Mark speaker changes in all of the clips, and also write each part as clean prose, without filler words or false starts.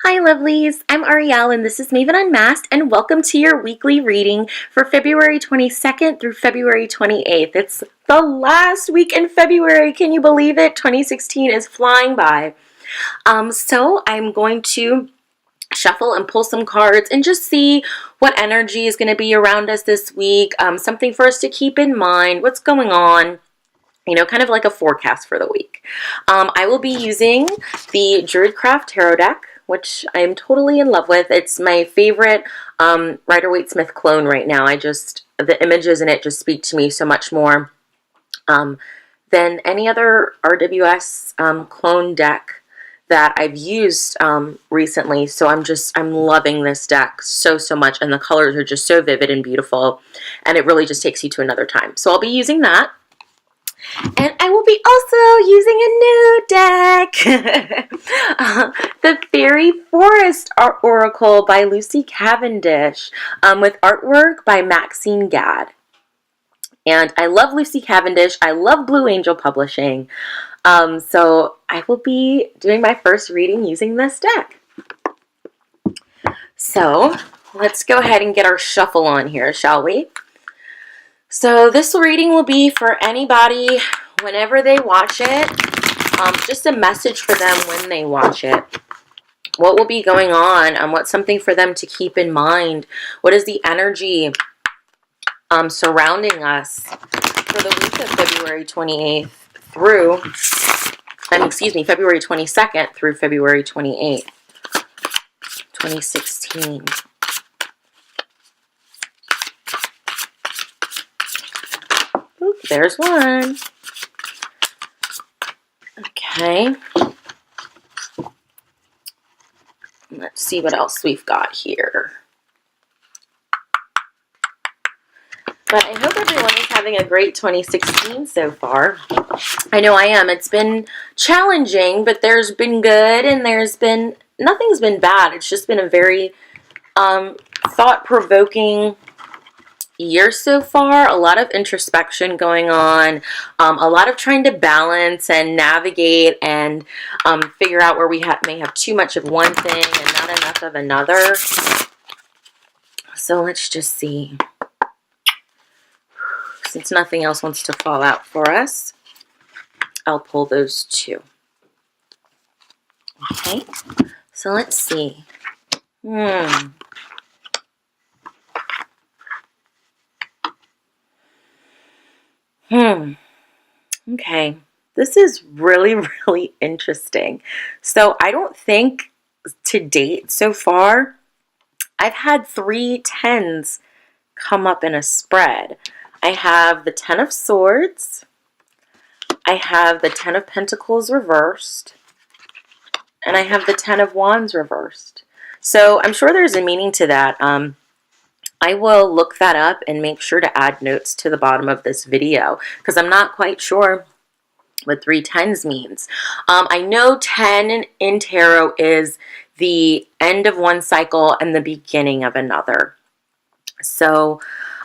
Speaker 1: Hi lovelies, I'm Ariel and this is Maven Unmasked, and welcome to your weekly reading for February 22nd through February 28th. It's the last week in February. Can you believe it? 2016 is flying by. So I'm going to shuffle and pull some cards and just see what energy is going to be around us this week. Something for us to keep in mind, what's going on. You know, kind of like a forecast for the week. I will be using the Druidcraft Tarot deck, which I'm totally in love with. It's my favorite Rider-Waite-Smith clone right now. The images in it just speak to me so much more than any other RWS clone deck that I've used recently. So I'm loving this deck so much, and the colors are just so vivid and beautiful, and it really just takes you to another time. So I'll be using that. And I will be also using a new deck, the Fairy Forest Oracle by Lucy Cavendish, with artwork by Maxine Gadd. And I love Lucy Cavendish. I love Blue Angel Publishing. So I will be doing my first reading using this deck. So let's go ahead and get our shuffle on here, shall we? So this reading will be for anybody whenever they watch it, just a message for them when they watch it. What will be going on? What's something for them to keep in mind? What is the energy surrounding us for the week of February 28th through, February 22nd through February 28th, 2016. Oop, there's one. Okay. Let's see what else we've got here. But I hope everyone is having a great 2016 so far. I know I am. It's been challenging, but there's been good and nothing's been bad. It's just been a very thought-provoking year so far. A lot of introspection going on, a lot of trying to balance and navigate and figure out where we may have too much of one thing and not enough of another. So let's just see. Since nothing else wants to fall out for us, I'll pull those two. Okay, so let's see. Okay, this is really interesting. So I don't think to date so far I've had 3 10s come up in a spread. I have the 10 of Swords, I have the 10 of Pentacles reversed, and I have the 10 of Wands reversed. So I'm sure there's a meaning to that. I will look that up and make sure to add notes to the bottom of this video because I'm not quite sure what 3 10s means. I know 10 in tarot is the end of one cycle and the beginning of another. So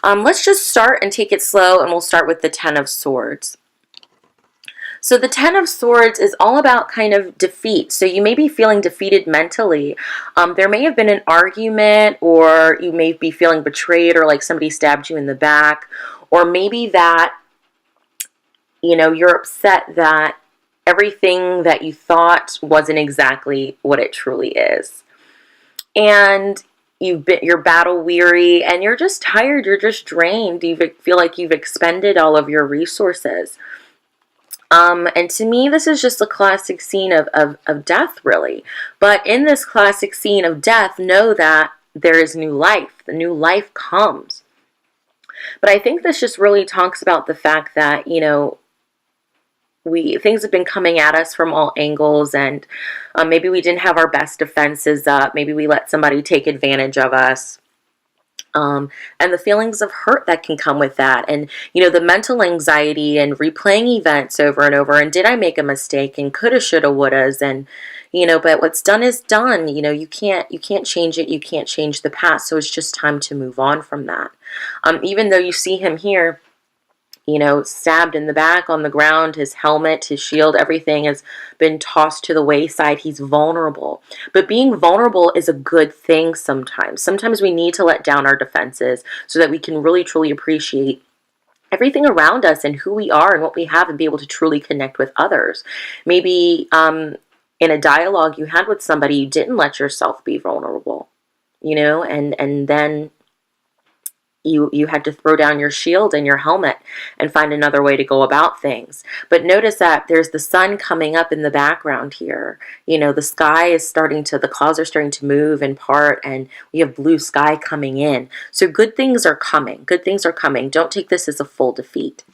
Speaker 1: let's just start and take it slow, and we'll start with the 10 of Swords. So the 10 of Swords is all about kind of defeat. So you may be feeling defeated mentally. There may have been an argument, or you may be feeling betrayed, or like somebody stabbed you in the back. Or maybe that, you know, you're upset that everything that you thought wasn't exactly what it truly is. And you're battle weary, and you're just tired, you're just drained. You feel like you've expended all of your resources. And to me, this is just a classic scene of death, really. But in this classic scene of death, know that there is new life. The new life comes. But I think this just really talks about the fact that, you know, things have been coming at us from all angles, and maybe we didn't have our best defenses up. Maybe we let somebody take advantage of us. And the feelings of hurt that can come with that, and you know, the mental anxiety and replaying events over and over, and did I make a mistake, and coulda, shoulda, wouldas, and you know, but what's done is done. You know, you can't change it, you can't change the past, so it's just time to move on from that. Even though you see him here stabbed in the back on the ground. His helmet, his shield, everything has been tossed to the wayside. He's vulnerable. But being vulnerable is a good thing sometimes. Sometimes we need to let down our defenses so that we can really, truly appreciate everything around us and who we are and what we have, and be able to truly connect with others. Maybe in a dialogue you had with somebody, you didn't let yourself be vulnerable, and then you had to throw down your shield and your helmet and find another way to go about things. But notice that there's the sun coming up in the background here. The sky is the clouds are starting to move and part, and we have blue sky coming in. So good things are coming. Good things are coming. Don't take this as a full defeat.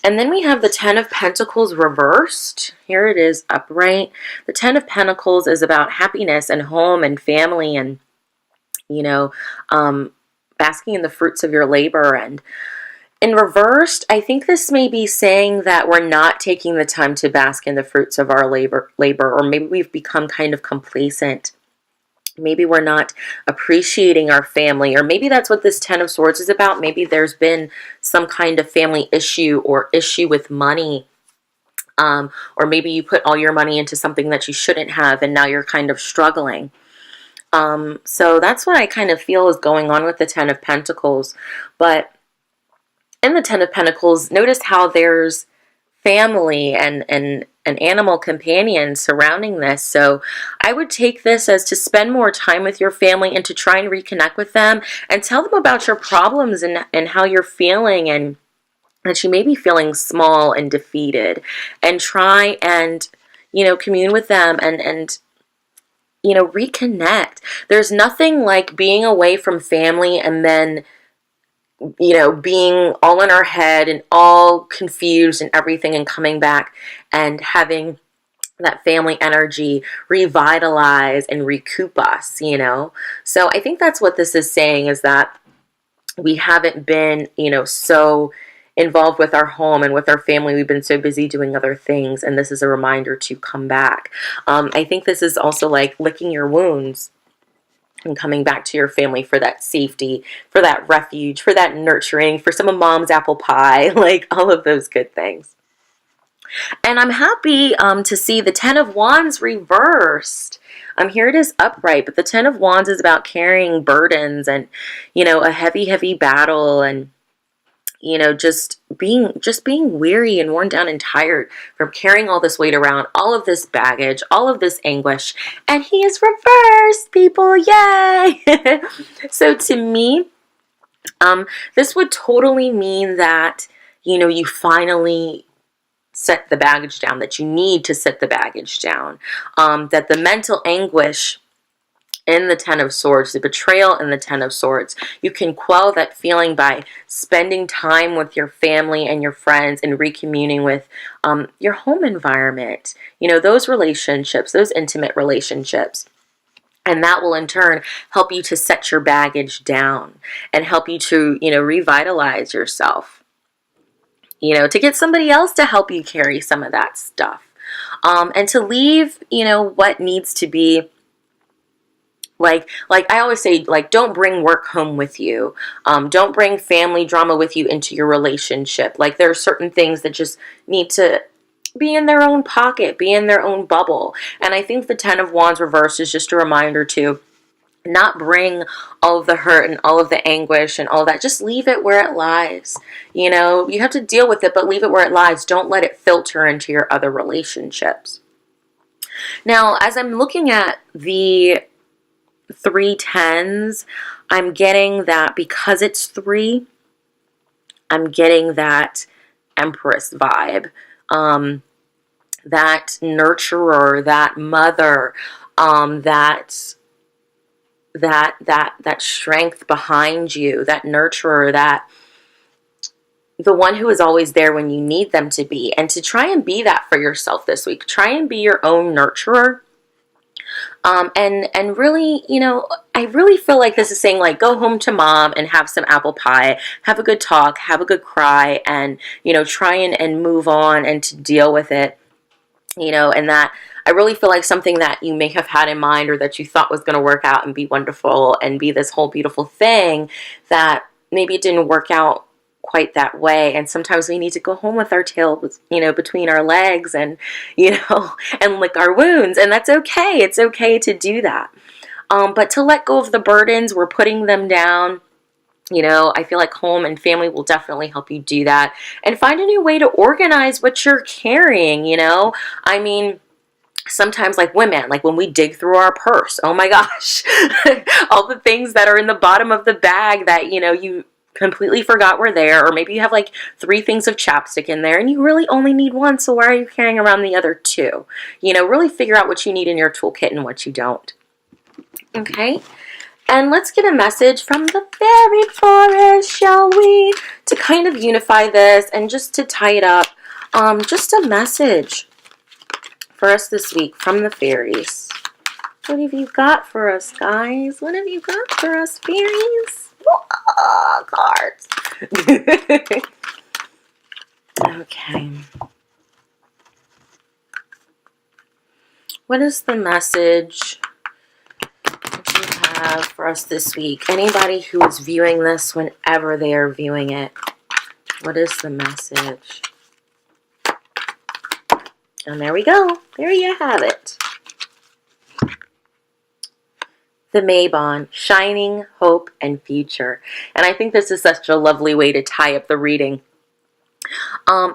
Speaker 1: And then we have the Ten of Pentacles reversed. Here it is upright. The Ten of Pentacles is about happiness and home and family and basking in the fruits of your labor. And in reversed, I think this may be saying that we're not taking the time to bask in the fruits of our labor, or maybe we've become kind of complacent. Maybe we're not appreciating our family, or maybe that's what this Ten of Swords is about. Maybe there's been some kind of family issue or issue with money. Or maybe you put all your money into something that you shouldn't have, and now you're kind of struggling. So that's what I kind of feel is going on with the Ten of Pentacles. But in the Ten of Pentacles, notice how there's family and an animal companion surrounding this. So I would take this as to spend more time with your family and to try and reconnect with them and tell them about your problems and how you're feeling, and that you may be feeling small and defeated, and try and, commune with them and reconnect. There's nothing like being away from family and then, being all in our head and all confused and everything, and coming back and having that family energy revitalize and recoup us, So I think that's what this is saying, is that we haven't been, so involved with our home and with our family. We've been so busy doing other things, and this is a reminder to come back. I think this is also like licking your wounds and coming back to your family for that safety, for that refuge, for that nurturing, for some of mom's apple pie, like all of those good things. And I'm happy to see the Ten of Wands reversed. Here it is upright, but the Ten of Wands is about carrying burdens and, a heavy, heavy battle, and just being weary and worn down and tired from carrying all this weight around, all of this baggage, all of this anguish. And he is reversed, people. Yay! So to me, this would totally mean that, you finally set the baggage down, that you need to set the baggage down, that the mental anguish in the Ten of Swords, the betrayal in the Ten of Swords, you can quell that feeling by spending time with your family and your friends and recommuning with your home environment, those relationships, those intimate relationships. And that will in turn help you to set your baggage down and help you to, revitalize yourself, to get somebody else to help you carry some of that stuff, and to leave, what needs to be. Like I always say, don't bring work home with you. Don't bring family drama with you into your relationship. There are certain things that just need to be in their own pocket, be in their own bubble. And I think the Ten of Wands reversed is just a reminder to not bring all of the hurt and all of the anguish and all that. Just leave it where it lies. You have to deal with it, but leave it where it lies. Don't let it filter into your other relationships. Now, as I'm looking at the 3 tens, I'm getting that because it's 3, I'm getting that Empress vibe, that nurturer, that mother, that strength behind you, that nurturer, that the one who is always there when you need them to be. And to try and be that for yourself this week. Try and be your own nurturer. And really, I really feel like this is saying, go home to mom and have some apple pie, have a good talk, have a good cry, and, try and move on and to deal with it, and that I really feel like something that you may have had in mind or that you thought was going to work out and be wonderful and be this whole beautiful thing, that maybe it didn't work out quite that way. And sometimes we need to go home with our tail, you know, between our legs and, you know, and lick our wounds. And that's okay. It's okay to do that. But to let go of the burdens, we're putting them down. You know, I feel like home and family will definitely help you do that and find a new way to organize what you're carrying, you know? I mean, sometimes like women, like when we dig through our purse, oh my gosh, all the things that are in the bottom of the bag that, you know, you completely forgot were there, or maybe you have like 3 things of chapstick in there and you really only need one, so why are you carrying around the other 2? You know, really figure out what you need in your toolkit and what you don't. Okay? And let's get a message from the fairy forest, shall we? To kind of unify this and just to tie it up. Just a message for us this week from the fairies. What have you got for us, guys? What have you got for us, fairies? Oh, cards. Okay. What is the message have for us this week? Anybody who is viewing this whenever they are viewing it, what is the message? And there we go. There you have it. The Maven, shining hope and future. And I think this is such a lovely way to tie up the reading.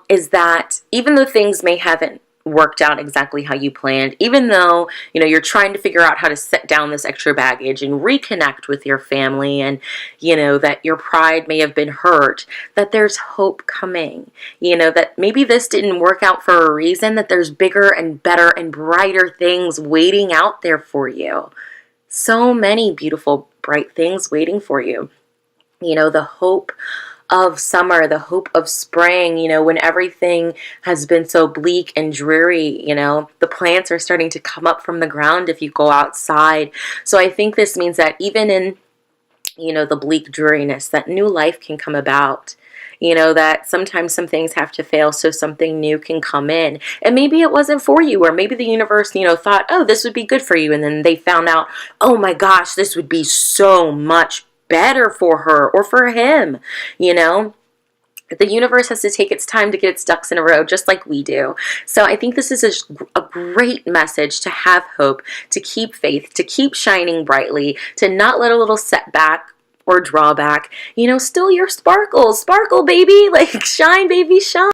Speaker 1: Is that even though things may haven't worked out exactly how you planned, even though, you know, you're trying to figure out how to set down this extra baggage and reconnect with your family, and, you know, that your pride may have been hurt, that there's hope coming, you know, that maybe this didn't work out for a reason, that there's bigger and better and brighter things waiting out there for you. So many beautiful, bright things waiting for you. You know, the hope of summer, the hope of spring, you know, when everything has been so bleak and dreary, you know, the plants are starting to come up from the ground if you go outside. So I think this means that even in, you know, the bleak dreariness, that new life can come about. You know, that sometimes some things have to fail so something new can come in. And maybe it wasn't for you, or maybe the universe, you know, thought, oh, this would be good for you. And then they found out, oh my gosh, this would be so much better for her or for him, you know. The universe has to take its time to get its ducks in a row, just like we do. So I think this is a great message to have hope, to keep faith, to keep shining brightly, to not let a little setback or drawback, you know, still your sparkle, baby, like shine, baby, shine.